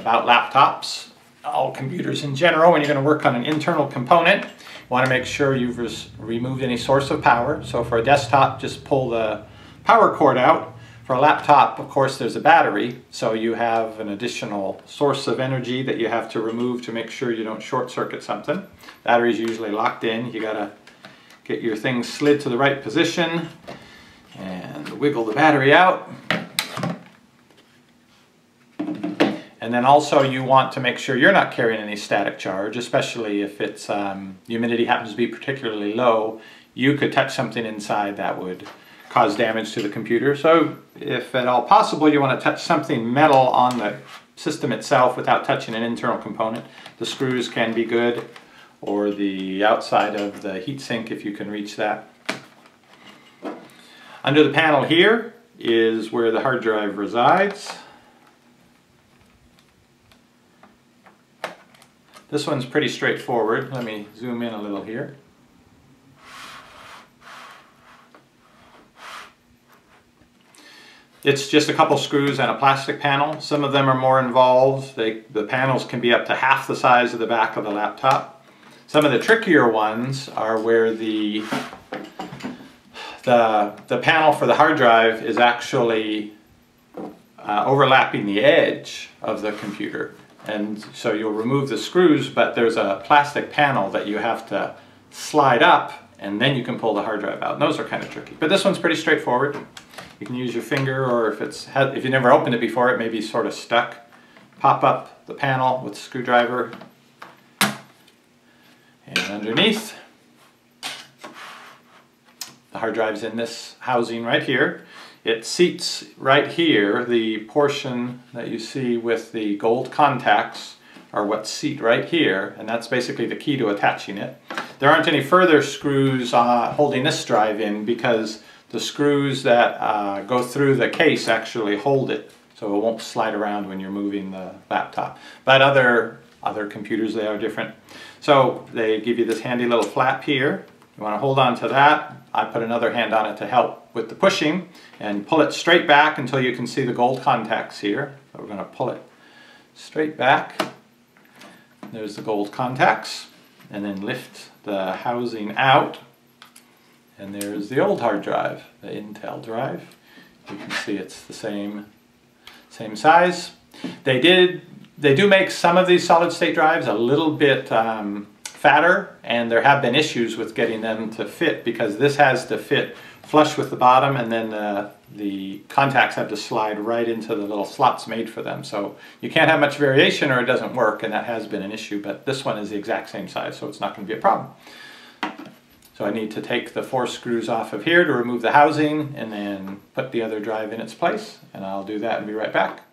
about laptops, all computers in general, when you're going to work on an internal component, you want to make sure you've removed any source of power. So for a desktop, just pull the power cord out. For a laptop, of course, there's a battery, so you have an additional source of energy that you have to remove to make sure you don't short circuit something. Battery's usually locked in. You gotta get your thing slid to the right position and wiggle the battery out. And then also you want to make sure you're not carrying any static charge, especially if it's humidity happens to be particularly low. You could touch something inside that would cause damage to the computer. So if at all possible, you want to touch something metal on the system itself without touching an internal component. The screws can be good, or the outside of the heatsink if you can reach that. Under the panel here is where the hard drive resides. This one's pretty straightforward. Let me zoom in a little here. It's just a couple screws and a plastic panel. Some of them are more involved. The panels can be up to half the size of the back of the laptop. Some of the trickier ones are where the panel for the hard drive is actually overlapping the edge of the computer. And so you'll remove the screws, but there's a plastic panel that you have to slide up, and then you can pull the hard drive out. And those are kind of tricky. But this one's pretty straightforward. You can use your finger, or if you never opened it before, it may be sort of stuck. Pop up the panel with the screwdriver. And underneath, the hard drive's in this housing right here. It seats right here. The portion that you see with the gold contacts are what seat right here, and that's basically the key to attaching it. There aren't any further screws holding this drive in, because the screws that go through the case actually hold it, so it won't slide around when you're moving the laptop. But other computers, they are different. So they give you this handy little flap here. You want to hold on to that. I put another hand on it to help with the pushing, and pull it straight back until you can see the gold contacts here. So we're going to pull it straight back. There's the gold contacts, and then lift the housing out. And there's the old hard drive, the Intel drive. You can see it's the same size. They do make some of these solid state drives a little bit fatter, and there have been issues with getting them to fit, because this has to fit flush with the bottom, and then the contacts have to slide right into the little slots made for them. So you can't have much variation or it doesn't work, and that has been an issue, but this one is the exact same size, so it's not going to be a problem. So I need to take the 4 screws off of here to remove the housing, and then put the other drive in its place, and I'll do that and be right back.